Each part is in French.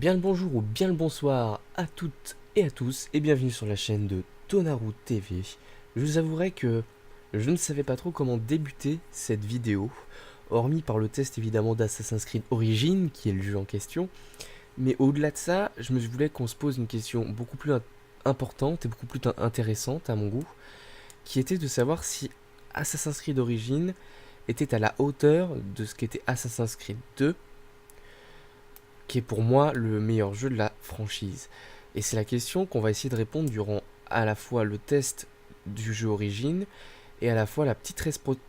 Bien le bonjour ou bien le bonsoir à toutes et à tous et bienvenue sur la chaîne de Tonaru TV. Je vous avouerai que je ne savais pas trop comment débuter cette vidéo, hormis par le test évidemment d'Assassin's Creed Origins, qui est le jeu en question. Mais au-delà de ça, je me voulais qu'on se pose une question beaucoup plus importante et beaucoup plus intéressante à mon goût, qui était de savoir si Assassin's Creed Origins était à la hauteur de ce qu'était Assassin's Creed 2, qui est pour moi le meilleur jeu de la franchise. Et c'est la question qu'on va essayer de répondre durant à la fois le test du jeu Origins et à la fois la petite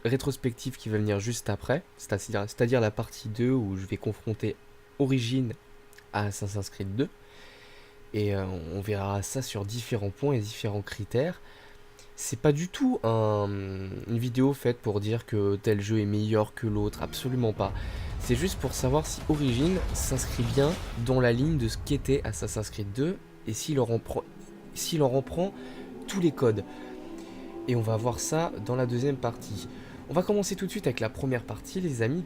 rétrospective qui va venir juste après, c'est-à-dire la partie 2 où je vais confronter Origins à Assassin's Creed 2. Et on verra ça sur différents points et différents critères. C'est pas du tout une vidéo faite pour dire que tel jeu est meilleur que l'autre, absolument pas. C'est juste pour savoir si Origins s'inscrit bien dans la ligne de ce qu'était Assassin's Creed 2 et s'il en reprend tous les codes. Et on va voir ça dans la deuxième partie. On va commencer tout de suite avec la première partie, les amis,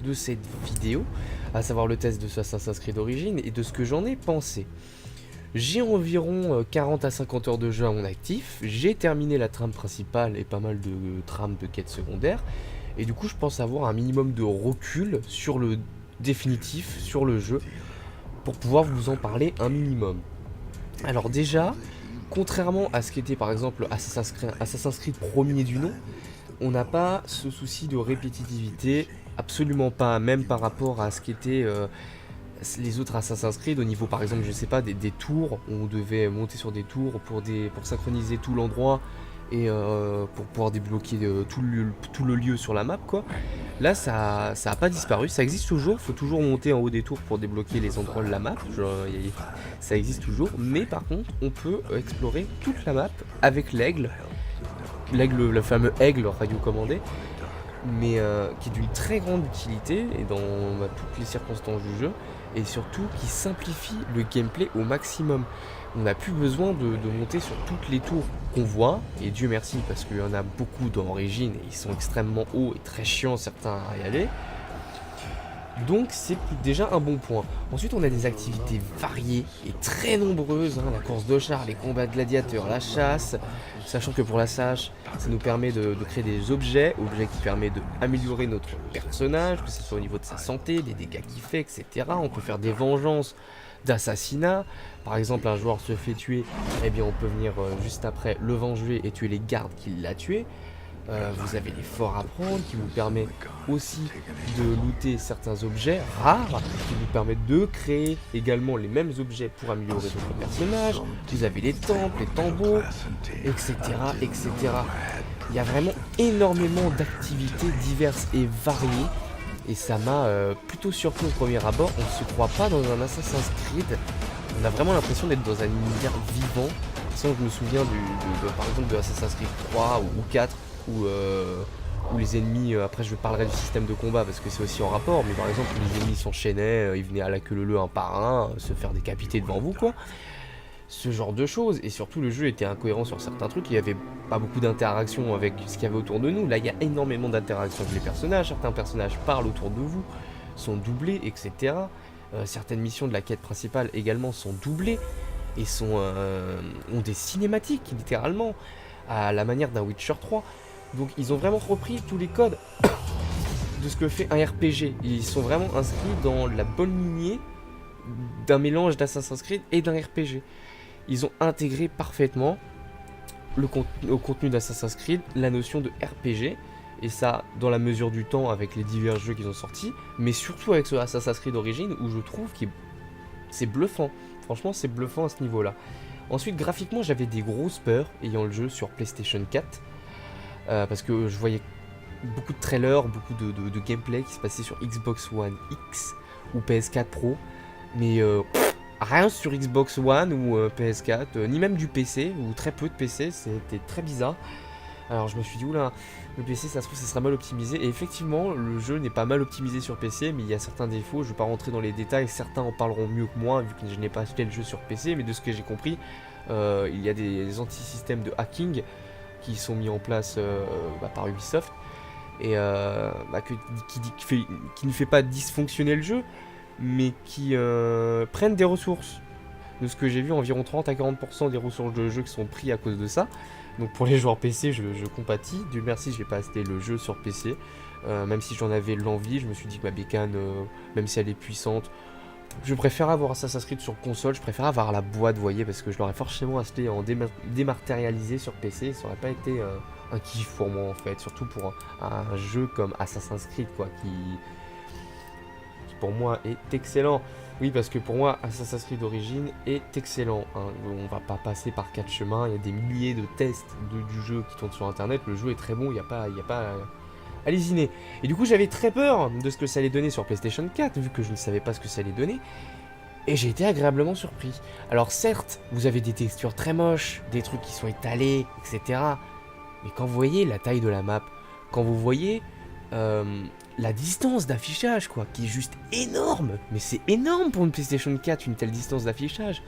de cette vidéo, à savoir le test de ce Assassin's Creed Origins et de ce que j'en ai pensé. J'ai environ 40 à 50 heures de jeu à mon actif, j'ai terminé la trame principale et pas mal de trames de quêtes secondaires, et du coup je pense avoir un minimum de recul sur le définitif, sur le jeu, pour pouvoir vous en parler un minimum. Alors déjà, contrairement à ce qu'était par exemple Assassin's Creed premier du nom, on n'a pas ce souci de répétitivité, absolument pas, même par rapport à ce qu'était les autres Assassin's Creed au niveau par exemple je sais pas des tours, on devait monter sur des tours pour synchroniser tout l'endroit et pour pouvoir débloquer tout le lieu sur la map quoi. Là ça a pas disparu, ça existe toujours, faut toujours monter en haut des tours pour débloquer les endroits de la map, ça existe toujours, mais par contre on peut explorer toute la map avec l'aigle, le fameux aigle radiocommandé, mais qui est d'une très grande utilité et dans toutes les circonstances du jeu, et surtout qui simplifie le gameplay au maximum. On n'a plus besoin de monter sur toutes les tours qu'on voit, et Dieu merci parce qu'il y en a beaucoup dans Origins et ils sont extrêmement hauts et très chiants certains à y aller. Donc c'est déjà un bon point. Ensuite on a des activités variées et très nombreuses, la course de chars, les combats de gladiateurs, la chasse, sachant que pour la chasse ça nous permet de créer des objets qui permettent d'améliorer notre personnage, que ce soit au niveau de sa santé, des dégâts qu'il fait, etc. On peut faire des vengeances d'assassinat, par exemple un joueur se fait tuer, eh bien on peut venir juste après le venger et tuer les gardes qui l'ont tué. Vous avez les forts à prendre qui vous permet aussi de looter certains objets rares qui vous permettent de créer également les mêmes objets pour améliorer votre personnage. Vous avez les temples, les tambours, etc., etc. Il y a vraiment énormément d'activités diverses et variées et ça m'a plutôt surpris au premier abord. On ne se croit pas dans un Assassin's Creed, on a vraiment l'impression d'être dans un univers vivant. Je me souviens par exemple de Assassin's Creed 3 ou 4 où les ennemis, après je parlerai du système de combat parce que c'est aussi en rapport, mais par exemple les ennemis s'enchaînaient, ils venaient à la queue leu un par un, se faire décapiter devant vous quoi. Ce genre de choses, et surtout le jeu était incohérent sur certains trucs, il n'y avait pas beaucoup d'interaction avec ce qu'il y avait autour de nous. Là il y a énormément d'interaction avec les personnages, certains personnages parlent autour de vous, sont doublés, etc. Certaines missions de la quête principale également sont doublées et ont des cinématiques littéralement, à la manière d'un Witcher 3. Donc ils ont vraiment repris tous les codes de ce que fait un RPG. Ils sont vraiment inscrits dans la bonne lignée d'un mélange d'Assassin's Creed et d'un RPG. Ils ont intégré parfaitement au contenu d'Assassin's Creed la notion de RPG, et ça dans la mesure du temps avec les divers jeux qu'ils ont sortis, mais surtout avec ce Assassin's Creed Origins où je trouve que c'est bluffant. Franchement c'est bluffant à ce niveau là. Ensuite graphiquement j'avais des grosses peurs ayant le jeu sur PlayStation 4. Parce que je voyais beaucoup de trailers, beaucoup de gameplay qui se passait sur Xbox One X ou PS4 Pro, mais rien sur Xbox One ou PS4, ni même du PC, ou très peu de PC, c'était très bizarre. Alors je me suis dit, oula, le PC ça se trouve ça sera mal optimisé, et effectivement le jeu n'est pas mal optimisé sur PC, mais il y a certains défauts, je ne vais pas rentrer dans les détails, certains en parleront mieux que moi vu que je n'ai pas acheté le jeu sur PC, mais de ce que j'ai compris, il y a des anti-systèmes de hacking qui sont mis en place par Ubisoft et qui ne fait pas dysfonctionner le jeu, mais qui prennent des ressources. De ce que j'ai vu, environ 30 à 40% des ressources de jeu qui sont pris à cause de ça. Donc pour les joueurs PC, je compatis. Dieu merci, je n'ai pas acheté le jeu sur PC. Même si j'en avais l'envie, je me suis dit que ma bécane, même si elle est puissante, je préfère avoir Assassin's Creed sur console, je préfère avoir la boîte, vous voyez, parce que je l'aurais forcément acheté en dématérialisé sur PC, ça aurait pas été un kiff pour moi en fait, surtout pour un jeu comme Assassin's Creed, quoi, qui pour moi est excellent. Oui, parce que pour moi, Assassin's Creed Origins est excellent, hein. On va pas passer par 4 chemins, il y a des milliers de tests du jeu qui tournent sur internet, le jeu est très bon, il n'y a pas à lésiner. Et du coup, j'avais très peur de ce que ça allait donner sur PlayStation 4, vu que je ne savais pas ce que ça allait donner. Et j'ai été agréablement surpris. Alors certes, vous avez des textures très moches, des trucs qui sont étalés, etc. Mais quand vous voyez la taille de la map, quand vous voyez la distance d'affichage, quoi, qui est juste énorme. Mais c'est énorme pour une PlayStation 4, une telle distance d'affichage.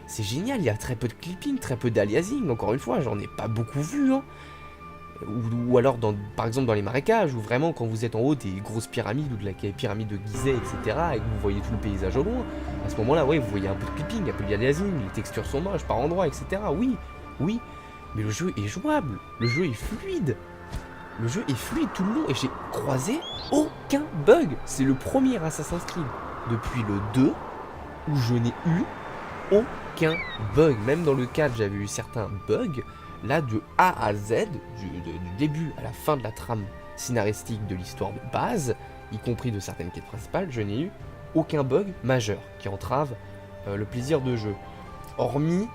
C'est génial, il y a très peu de clipping, très peu d'aliasing. Encore une fois, j'en ai pas beaucoup vu, hein. Ou alors, par exemple, dans les marécages, où vraiment, quand vous êtes en haut des grosses pyramides, ou de la pyramide de Gizeh, etc., et que vous voyez tout le paysage au loin, à ce moment-là, ouais, vous voyez un peu de clipping, un peu d'aliasing, les textures sont moches par endroits, etc. Oui, oui, mais le jeu est jouable, le jeu est fluide. Le jeu est fluide tout le long, et j'ai croisé aucun bug. C'est le premier Assassin's Creed depuis le 2 où je n'ai eu aucun bug. Même dans le 4, j'avais eu certains bugs. Là, de A à Z, du début à la fin de la trame scénaristique de l'histoire de base, y compris de certaines quêtes principales, je n'ai eu aucun bug majeur qui entrave le plaisir de jeu. Hormis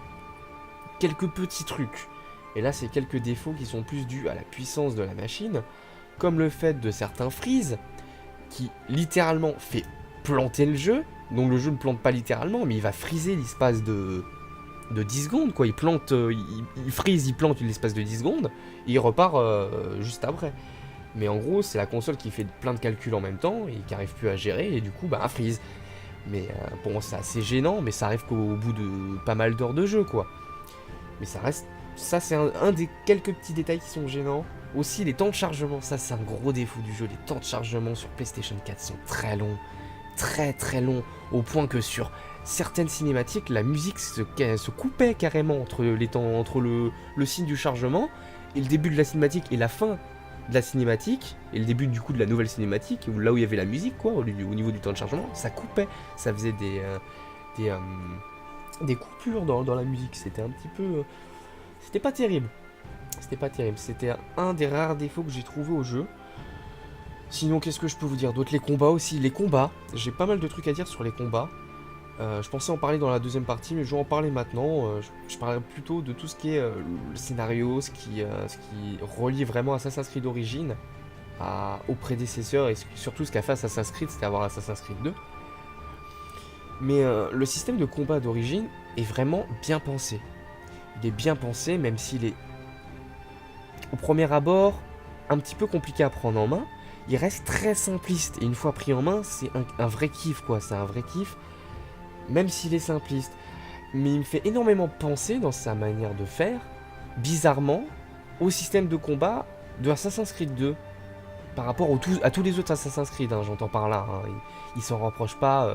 quelques petits trucs. Et là, c'est quelques défauts qui sont plus dus à la puissance de la machine, comme le fait de certains freeze, qui littéralement fait planter le jeu. Donc le jeu ne plante pas littéralement, mais il va freezer l'espace de 10 secondes, quoi. Il plante, il freeze, il plante l'espace de 10 secondes, et il repart juste après. Mais en gros, c'est la console qui fait plein de calculs en même temps, et qui n'arrive plus à gérer, et du coup, bah, un freeze. Mais pour moi, c'est assez gênant, mais ça arrive qu'au bout de pas mal d'heures de jeu, quoi. Mais ça reste... Ça, c'est un des quelques petits détails qui sont gênants. Aussi, les temps de chargement, ça, c'est un gros défaut du jeu. Les temps de chargement sur PlayStation 4 sont très longs. Très, très longs. Au point que sur certaines cinématiques, la musique se coupait carrément entre le signe du chargement et le début de la cinématique et la fin de la cinématique et le début du coup de la nouvelle cinématique, là où il y avait la musique, quoi, au niveau du temps de chargement, ça coupait. Ça faisait des coupures dans la musique. C'était un petit peu... C'était pas terrible. C'était pas terrible. C'était un des rares défauts que j'ai trouvé au jeu. Sinon, qu'est-ce que je peux vous dire d'autre? Les combats aussi. Les combats, j'ai pas mal de trucs à dire sur les combats. Je pensais en parler dans la deuxième partie, mais je vais en parler maintenant. Je parlerai plutôt de tout ce qui est le scénario, ce qui relie vraiment Assassin's Creed Origins au prédécesseur, et surtout ce qu'a fait Assassin's Creed, c'était avoir Assassin's Creed 2. Mais le système de combat d'origine est vraiment bien pensé. Il est bien pensé, même s'il est, au premier abord, un petit peu compliqué à prendre en main. Il reste très simpliste, et une fois pris en main, c'est un vrai kiff, quoi. C'est un vrai kiff, même s'il est simpliste. Mais il me fait énormément penser, dans sa manière de faire, bizarrement, au système de combat de Assassin's Creed 2. Par rapport à tous les autres Assassin's Creed, hein, j'entends par là. Hein. Ils s'en rapprochent pas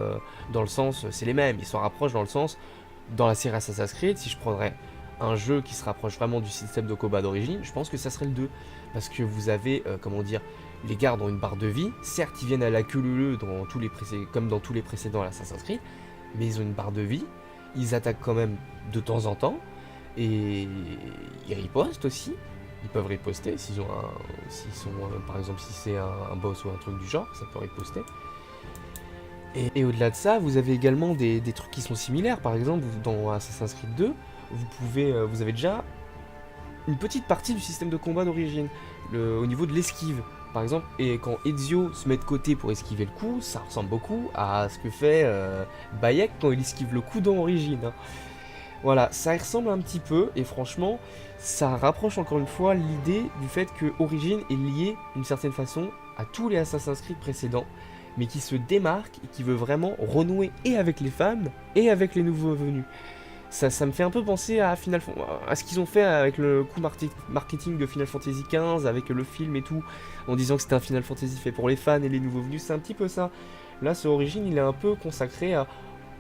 dans le sens, c'est les mêmes. Ils s'en rapprochent dans le sens, dans la série Assassin's Creed, si je prendrais un jeu qui se rapproche vraiment du système de combat d'origine, je pense que ça serait le 2. Parce que vous avez, comment dire, les gardes ont une barre de vie. Certes, ils viennent à la queue leu comme dans tous les précédents Assassin's Creed, mais ils ont une barre de vie. Ils attaquent quand même de temps en temps. Et ils ripostent aussi. Ils peuvent riposter par exemple, si c'est un boss ou un truc du genre, ça peut riposter. Et au-delà de ça, vous avez également des trucs qui sont similaires. Par exemple, dans Assassin's Creed 2, vous avez déjà une petite partie du système de combat d'origine, au niveau de l'esquive. Par exemple, et quand Ezio se met de côté pour esquiver le coup, ça ressemble beaucoup à ce que fait Bayek quand il esquive le coup dans Origine. Hein. Voilà, ça y ressemble un petit peu, et franchement, ça rapproche encore une fois l'idée du fait que Origin est lié d'une certaine façon à tous les Assassin's Creed précédents, mais qui se démarque et qui veut vraiment renouer et avec les fans et avec les nouveaux venus. Ça me fait un peu penser à ce qu'ils ont fait avec le coup marketing de Final Fantasy XV, avec le film et tout, en disant que c'était un Final Fantasy fait pour les fans et les nouveaux venus, c'est un petit peu ça. Là, ce Origin, il est un peu consacré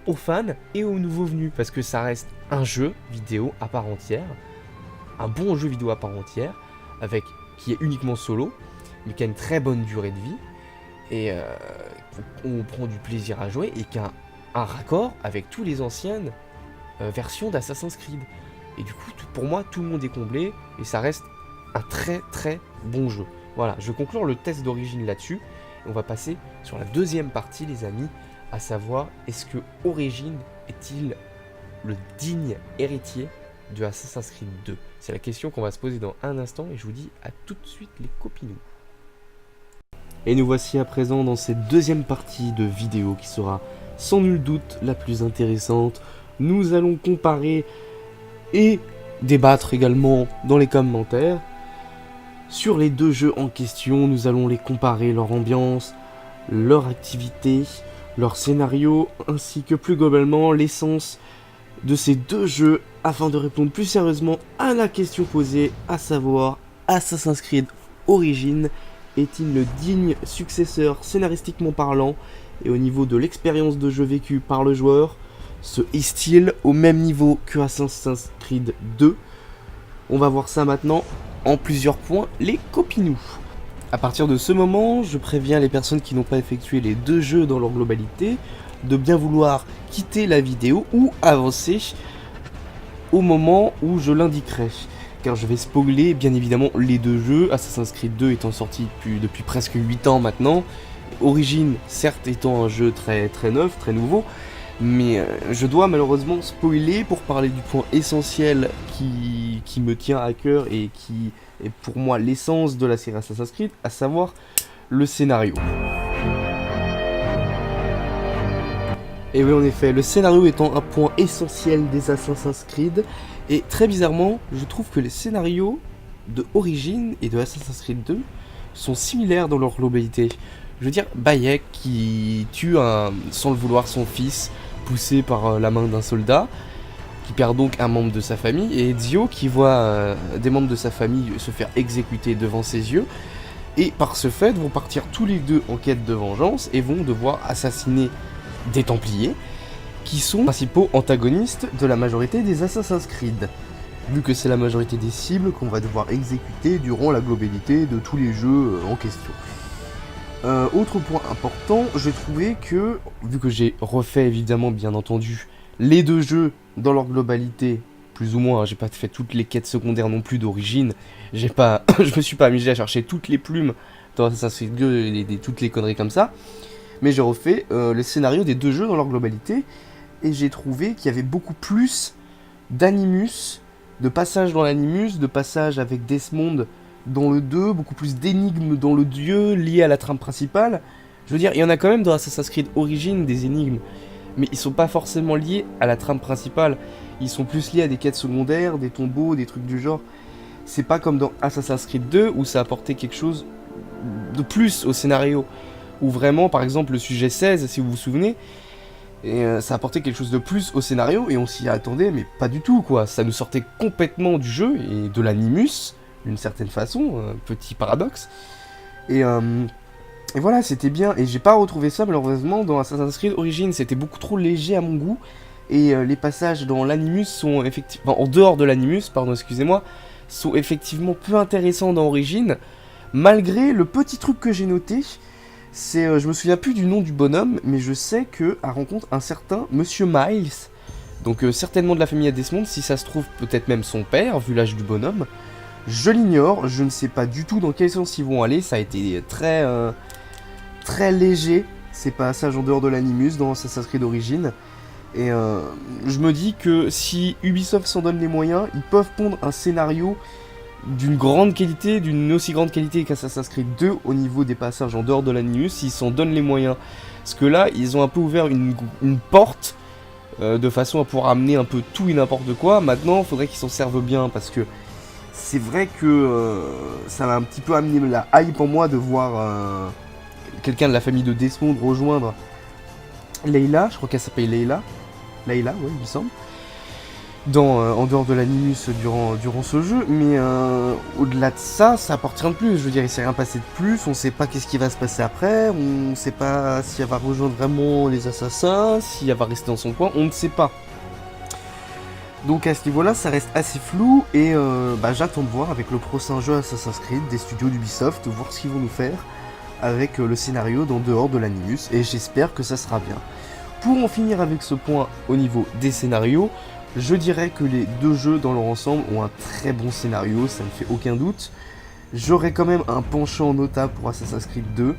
aux fans et aux nouveaux venus, parce que ça reste un jeu vidéo à part entière, un bon jeu vidéo à part entière, qui est uniquement solo, mais qui a une très bonne durée de vie, et on prend du plaisir à jouer, et qui a un raccord avec tous les anciennes versions d'Assassin's Creed. Et du coup, pour moi, tout le monde est comblé, et ça reste un très très bon jeu. Voilà, je vais conclure le test d'Origin là-dessus, et on va passer sur la deuxième partie, les amis, à savoir, est-ce que Origin est-il le digne héritier de Assassin's Creed 2? C'est la question qu'on va se poser dans un instant, et je vous dis à tout de suite les copinous. Et nous voici à présent dans cette deuxième partie de vidéo qui sera sans nul doute la plus intéressante. Nous allons comparer et débattre également dans les commentaires sur les deux jeux en question. Nous allons les comparer, leur ambiance, leur activité, leur scénario, ainsi que plus globalement l'essence de ces deux jeux, afin de répondre plus sérieusement à la question posée, à savoir Assassin's Creed Origins est-il le digne successeur scénaristiquement parlant et au niveau de l'expérience de jeu vécue par le joueur? Se hisse-t-il au même niveau que Assassin's Creed 2? On va voir ça maintenant en plusieurs points, les copinous. À partir de ce moment, je préviens les personnes qui n'ont pas effectué les deux jeux dans leur globalité de bien vouloir quitter la vidéo ou avancer au moment où je l'indiquerai. Car je vais spoiler bien évidemment les deux jeux, Assassin's Creed 2 étant sorti depuis presque 8 ans maintenant, Origin certes étant un jeu très neuf, très nouveau, mais je dois malheureusement spoiler pour parler du point essentiel qui me tient à cœur et qui est pour moi l'essence de la série Assassin's Creed, à savoir le scénario. Et oui, en effet, le scénario étant un point essentiel des Assassin's Creed, et très bizarrement, je trouve que les scénarios de Origin et de Assassin's Creed 2 sont similaires dans leur globalité. Je veux dire, Bayek qui tue sans le vouloir son fils, poussé par la main d'un soldat, qui perd donc un membre de sa famille, et Ezio qui voit des membres de sa famille se faire exécuter devant ses yeux, et par ce fait vont partir tous les deux en quête de vengeance et vont devoir assassiner des Templiers, qui sont les principaux antagonistes de la majorité des Assassin's Creed, vu que c'est la majorité des cibles qu'on va devoir exécuter durant la globalité de tous les jeux en question. Autre point important, j'ai trouvé que, vu que j'ai refait évidemment bien entendu les deux jeux dans leur globalité, plus ou moins, j'ai pas fait toutes les quêtes secondaires non plus d'Origine, je me suis pas amusé à chercher toutes les plumes dans Assassin's Creed 2 et toutes les conneries comme ça, mais j'ai refait le scénario des deux jeux dans leur globalité, et j'ai trouvé qu'il y avait beaucoup plus d'animus, de passages dans l'animus, de passages avec Desmond dans le 2, beaucoup plus d'énigmes dans le 2 liées à la trame principale. Je veux dire, il y en a quand même dans Assassin's Creed Origins des énigmes, mais ils sont pas forcément liés à la trame principale, ils sont plus liés à des quêtes secondaires, des tombeaux, des trucs du genre. C'est pas comme dans Assassin's Creed 2 où ça apportait quelque chose de plus au scénario, où vraiment, par exemple, le sujet 16, si vous vous souvenez, et ça apportait quelque chose de plus au scénario, et on s'y attendait, mais pas du tout, quoi. Ça nous sortait complètement du jeu, et de l'animus, d'une certaine façon, un petit paradoxe. Et voilà, c'était bien, et j'ai pas retrouvé ça, malheureusement, dans Assassin's Creed Origins. C'était beaucoup trop léger à mon goût, et les passages dans l'animus sont effectivement... Enfin, en dehors de l'animus, pardon, excusez-moi, sont effectivement peu intéressants dans Origins, malgré le petit truc que j'ai noté. C'est, je me souviens plus du nom du bonhomme, mais je sais qu'elle rencontre un certain Monsieur Miles, donc certainement de la famille Desmond, si ça se trouve peut-être même son père, vu l'âge du bonhomme. Je l'ignore, je ne sais pas du tout dans quel sens ils vont aller, ça a été très léger, ces passages en dehors de l'animus dans Assassin's Creed Origins. Et je me dis que si Ubisoft s'en donne les moyens, ils peuvent pondre un scénario d'une grande qualité, d'une aussi grande qualité qu'Assassin's Creed 2 au niveau des passages en dehors de l'animus, s'ils s'en donnent les moyens. Parce que là, ils ont un peu ouvert une porte de façon à pouvoir amener un peu tout et n'importe quoi. Maintenant, il faudrait qu'ils s'en servent bien, parce que c'est vrai que ça m'a un petit peu amené la hype en moi de voir quelqu'un de la famille de Desmond rejoindre Layla, je crois qu'elle s'appelle Layla, ouais, il me semble. en dehors de l'animus durant ce jeu, mais au-delà de ça, ça apporte rien de plus. Je veux dire, il s'est rien passé de plus, on sait pas qu'est-ce qui va se passer après, on sait pas si elle va rejoindre vraiment les assassins, si elle va rester dans son coin, on ne sait pas. Donc à ce niveau-là, ça reste assez flou, et j'attends de voir avec le prochain jeu Assassin's Creed des studios d'Ubisoft, voir ce qu'ils vont nous faire avec le scénario d'en dehors de l'animus, et j'espère que ça sera bien. Pour en finir avec ce point au niveau des scénarios, je dirais que les deux jeux dans leur ensemble ont un très bon scénario, ça ne fait aucun doute. J'aurais quand même un penchant notable pour Assassin's Creed 2,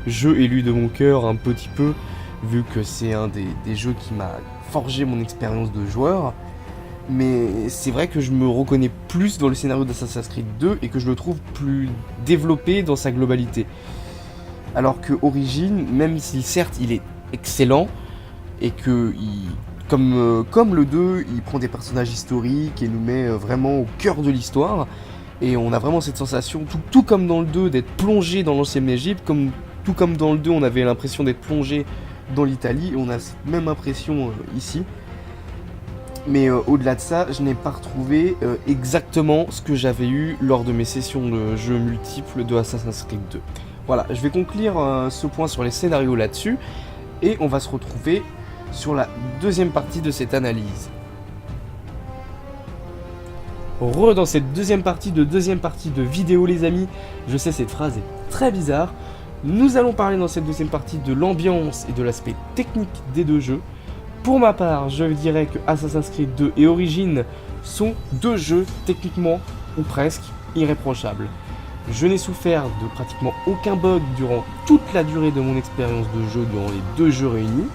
jeu élu de mon cœur un petit peu, vu que c'est un des jeux qui m'a forgé mon expérience de joueur. Mais c'est vrai que je me reconnais plus dans le scénario d'Assassin's Creed 2 et que je le trouve plus développé dans sa globalité. Alors que Origins, même si certes il est excellent et que comme le 2, il prend des personnages historiques et nous met vraiment au cœur de l'histoire, et on a vraiment cette sensation, tout comme dans le 2, d'être plongé dans l'ancienne Égypte, tout comme dans le 2 on avait l'impression d'être plongé dans l'Italie, on a cette même impression ici. Mais au-delà de ça, je n'ai pas retrouvé exactement ce que j'avais eu lors de mes sessions de jeux multiples de Assassin's Creed 2. Voilà, je vais conclure ce point sur les scénarios là-dessus, et on va se retrouver sur la deuxième partie de cette analyse. Dans cette deuxième partie de vidéo les amis, je sais cette phrase est très bizarre, nous allons parler dans cette deuxième partie de l'ambiance et de l'aspect technique des deux jeux. Pour ma part, je dirais que Assassin's Creed 2 et Origins sont deux jeux techniquement ou presque irréprochables. Je n'ai souffert de pratiquement aucun bug durant toute la durée de mon expérience de jeu durant les deux jeux réunis.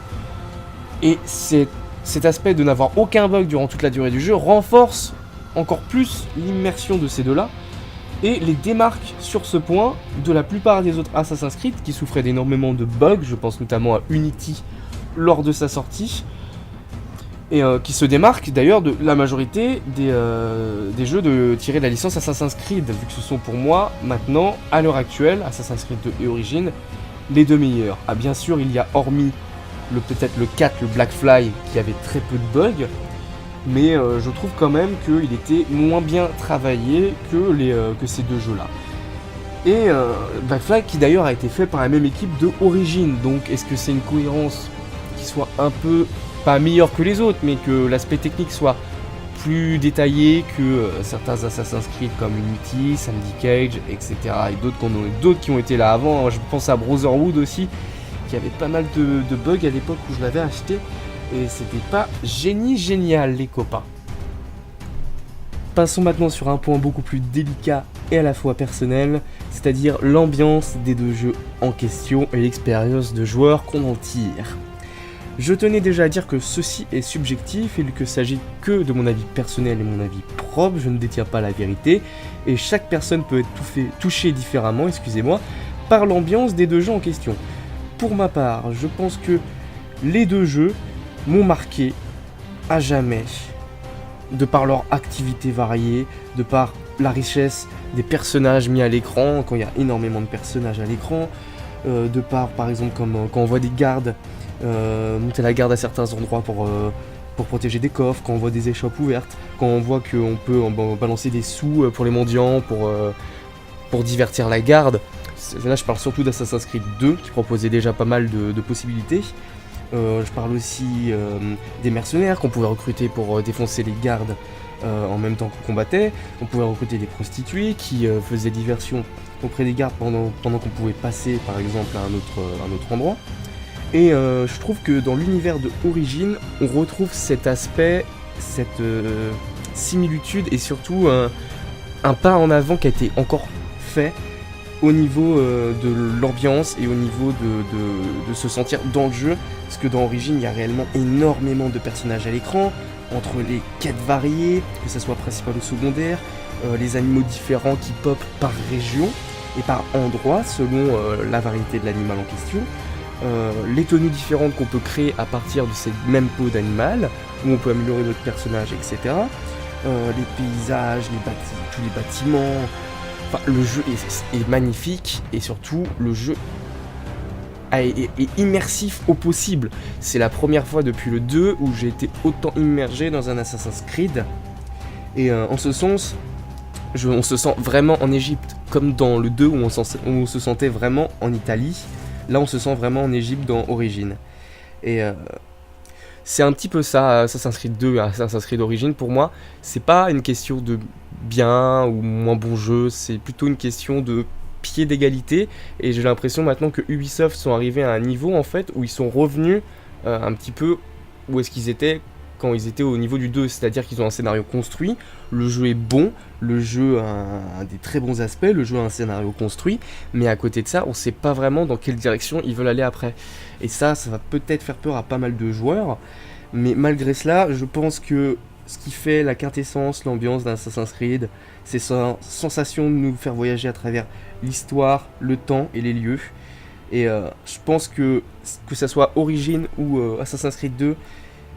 Et cet aspect de n'avoir aucun bug durant toute la durée du jeu renforce encore plus l'immersion de ces deux-là et les démarque sur ce point de la plupart des autres Assassin's Creed qui souffraient d'énormément de bugs, je pense notamment à Unity lors de sa sortie, et qui se démarque d'ailleurs de la majorité des jeux tirés de la licence Assassin's Creed, vu que ce sont pour moi maintenant, à l'heure actuelle, Assassin's Creed 2 et Origins, les deux meilleurs. Ah bien sûr, il y a hormis peut-être le 4, le Black Fly, qui avait très peu de bugs, mais je trouve quand même qu'il était moins bien travaillé que ces deux jeux-là. Et Black Flag qui d'ailleurs a été fait par la même équipe de Origins, donc est-ce que c'est une cohérence qui soit un peu, pas meilleure que les autres, mais que l'aspect technique soit plus détaillé que certains Assassin's Creed comme Unity, Sandy Cage, etc. et d'autres qui ont été là avant, je pense à Brotherhood aussi, qui avait pas mal de bugs à l'époque où je l'avais acheté, et c'était pas génial les copains. Passons maintenant sur un point beaucoup plus délicat et à la fois personnel, c'est-à-dire l'ambiance des deux jeux en question et l'expérience de joueur qu'on en tire. Je tenais déjà à dire que ceci est subjectif et qu'il ne s'agit que de mon avis personnel et mon avis propre, je ne détiens pas la vérité, et chaque personne peut être touchée différemment, par l'ambiance des deux jeux en question. Pour ma part, je pense que les deux jeux m'ont marqué à jamais, de par leur activité variée, de par la richesse des personnages mis à l'écran, quand il y a énormément de personnages à l'écran, de par exemple quand on voit des gardes monter la garde à certains endroits pour protéger des coffres, quand on voit des échoppes ouvertes, quand on voit qu'on peut balancer des sous pour les mendiants, pour divertir la garde. Là je parle surtout d'Assassin's Creed 2 qui proposait déjà pas mal de possibilités. Je parle aussi des mercenaires qu'on pouvait recruter pour défoncer les gardes en même temps qu'on combattait. On pouvait recruter des prostituées qui faisaient diversion auprès des gardes pendant qu'on pouvait passer par exemple à un autre endroit. Et je trouve que dans l'univers de Origins, on retrouve cet aspect, cette similitude et surtout un pas en avant qui a été encore fait au niveau de l'ambiance et au niveau de se sentir dans le jeu, parce que dans Origins il y a réellement énormément de personnages à l'écran, entre les quêtes variées, que ce soit principal ou secondaire, les animaux différents qui popent par région et par endroit selon la variété de l'animal en question, les tenues différentes qu'on peut créer à partir de cette même peau d'animal, où on peut améliorer notre personnage, etc. Les paysages, tous les bâtiments. Enfin, le jeu est magnifique et surtout le jeu est immersif au possible. C'est la première fois depuis le 2 où j'ai été autant immergé dans un Assassin's Creed. Et en ce sens, on se sent vraiment en Égypte, comme dans le 2 où on se sentait vraiment en Italie. Là, on se sent vraiment en Égypte dans Origins. Et c'est un petit peu ça, Assassin's Creed 2 et Assassin's Creed Origins. Pour moi, c'est pas une question de bien ou moins bon jeu, c'est plutôt une question de pied d'égalité. Et j'ai l'impression maintenant que Ubisoft sont arrivés à un niveau en fait où ils sont revenus un petit peu où est-ce qu'ils étaient quand ils étaient au niveau du 2, c'est-à-dire qu'ils ont un scénario construit, le jeu est bon, le jeu a des très bons aspects, le jeu a un scénario construit, mais à côté de ça, on sait pas vraiment dans quelle direction ils veulent aller après. Et ça va peut-être faire peur à pas mal de joueurs, mais malgré cela, je pense que ce qui fait la quintessence, l'ambiance d'un Assassin's Creed, c'est sa sensation de nous faire voyager à travers l'histoire, le temps et les lieux. Et je pense que ça soit Origins ou Assassin's Creed 2,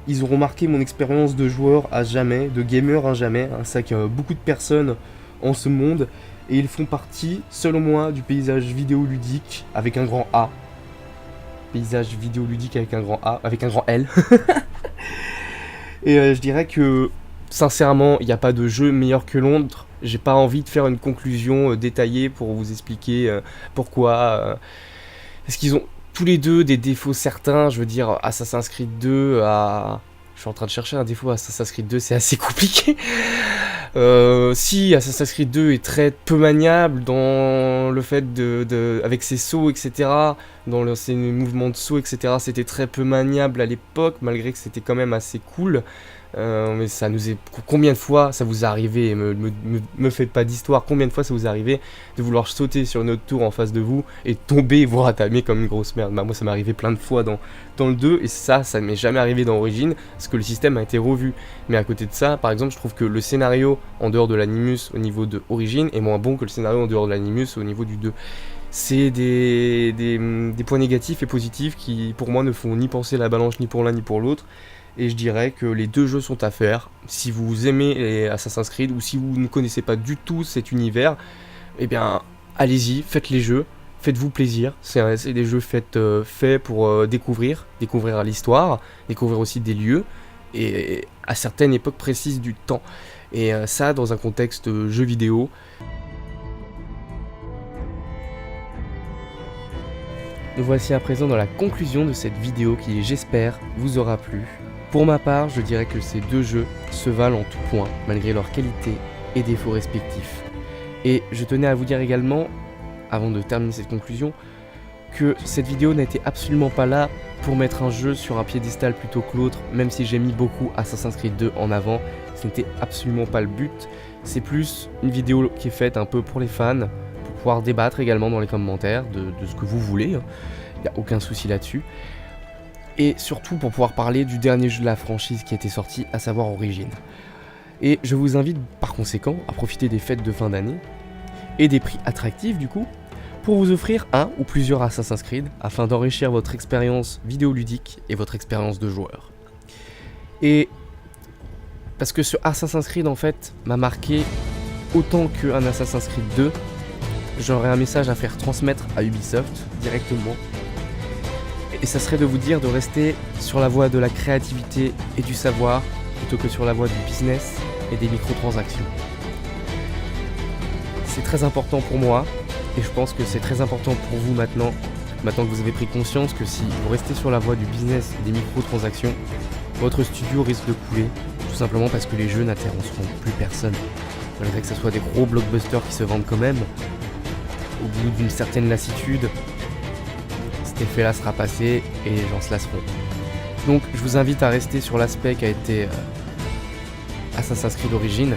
ils auront marqué mon expérience de joueur à jamais, de gamer à jamais, ainsi que beaucoup de personnes en ce monde, et ils font partie, selon moi, du paysage vidéoludique avec un grand A. Paysage vidéoludique avec un grand A, avec un grand L. Et je dirais que, sincèrement, il n'y a pas de jeu meilleur que l'autre. J'ai pas envie de faire une conclusion détaillée pour vous expliquer pourquoi. Est-ce qu'ils ont tous les deux des défauts certains, je veux dire Assassin's Creed 2 à... Je suis en train de chercher un défaut à Assassin's Creed 2, c'est assez compliqué. Si Assassin's Creed 2 est très peu maniable dans le fait avec ses sauts, etc. Dans ses mouvements de saut, etc. C'était très peu maniable à l'époque, malgré que c'était quand même assez cool. Mais ça nous est... Combien de fois ça vous est arrivé, me faites pas d'histoire, combien de fois ça vous est arrivé de vouloir sauter sur une autre tour en face de vous et tomber et vous ratamer comme une grosse merde. Bah moi ça m'est arrivé plein de fois dans le 2 et ça ne m'est jamais arrivé dans Origins parce que le système a été revu. Mais à côté de ça, par exemple, je trouve que le scénario en dehors de l'Animus au niveau de Origins est moins bon que le scénario en dehors de l'Animus au niveau du 2. C'est des points négatifs et positifs qui pour moi ne font ni penser la balance ni pour l'un ni pour l'autre. Et je dirais que les deux jeux sont à faire. Si vous aimez les Assassin's Creed ou si vous ne connaissez pas du tout cet univers, eh bien allez-y, faites les jeux, faites-vous plaisir. C'est des jeux faits pour découvrir l'histoire, découvrir aussi des lieux et à certaines époques précises du temps. Et ça dans un contexte jeu vidéo. Nous voici à présent dans la conclusion de cette vidéo qui, j'espère, vous aura plu. Pour ma part, je dirais que ces deux jeux se valent en tout point, malgré leurs qualités et défauts respectifs. Et je tenais à vous dire également, avant de terminer cette conclusion, que cette vidéo n'était absolument pas là pour mettre un jeu sur un piédestal plutôt que l'autre, même si j'ai mis beaucoup Assassin's Creed 2 en avant, ce n'était absolument pas le but. C'est plus une vidéo qui est faite un peu pour les fans, pour pouvoir débattre également dans les commentaires de ce que vous voulez, il n'y a aucun souci là-dessus. Et surtout pour pouvoir parler du dernier jeu de la franchise qui a été sorti, à savoir Origins. Et je vous invite par conséquent à profiter des fêtes de fin d'année et des prix attractifs du coup, pour vous offrir un ou plusieurs Assassin's Creed afin d'enrichir votre expérience vidéoludique et votre expérience de joueur. Et parce que ce Assassin's Creed en fait m'a marqué autant qu'un Assassin's Creed 2, j'aurais un message à faire transmettre à Ubisoft directement. Et ça serait de vous dire de rester sur la voie de la créativité et du savoir plutôt que sur la voie du business et des microtransactions. C'est très important pour moi et je pense que c'est très important pour vous maintenant que vous avez pris conscience que si vous restez sur la voie du business et des microtransactions, votre studio risque de couler tout simplement parce que les jeux n'intéresseront plus personne. Malgré que ce soit des gros blockbusters qui se vendent quand même, au bout d'une certaine lassitude, cet effet-là sera passé et les gens se lasseront. Donc je vous invite à rester sur l'aspect qui a été Assassin's Creed Origins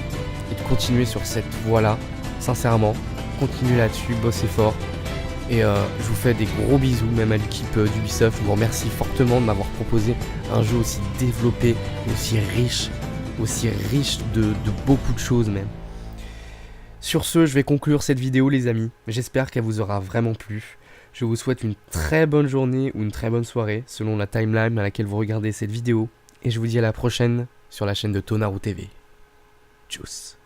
et de continuer sur cette voie-là, sincèrement. Continuez là-dessus, bossez fort. Et je vous fais des gros bisous, même à l'équipe d'Ubisoft. Je vous remercie fortement de m'avoir proposé un jeu aussi développé, aussi riche de beaucoup de choses même. Sur ce, je vais conclure cette vidéo les amis. J'espère qu'elle vous aura vraiment plu. Je vous souhaite une très bonne journée ou une très bonne soirée selon la timeline à laquelle vous regardez cette vidéo. Et je vous dis à la prochaine sur la chaîne de Tonaru TV. Tchuss.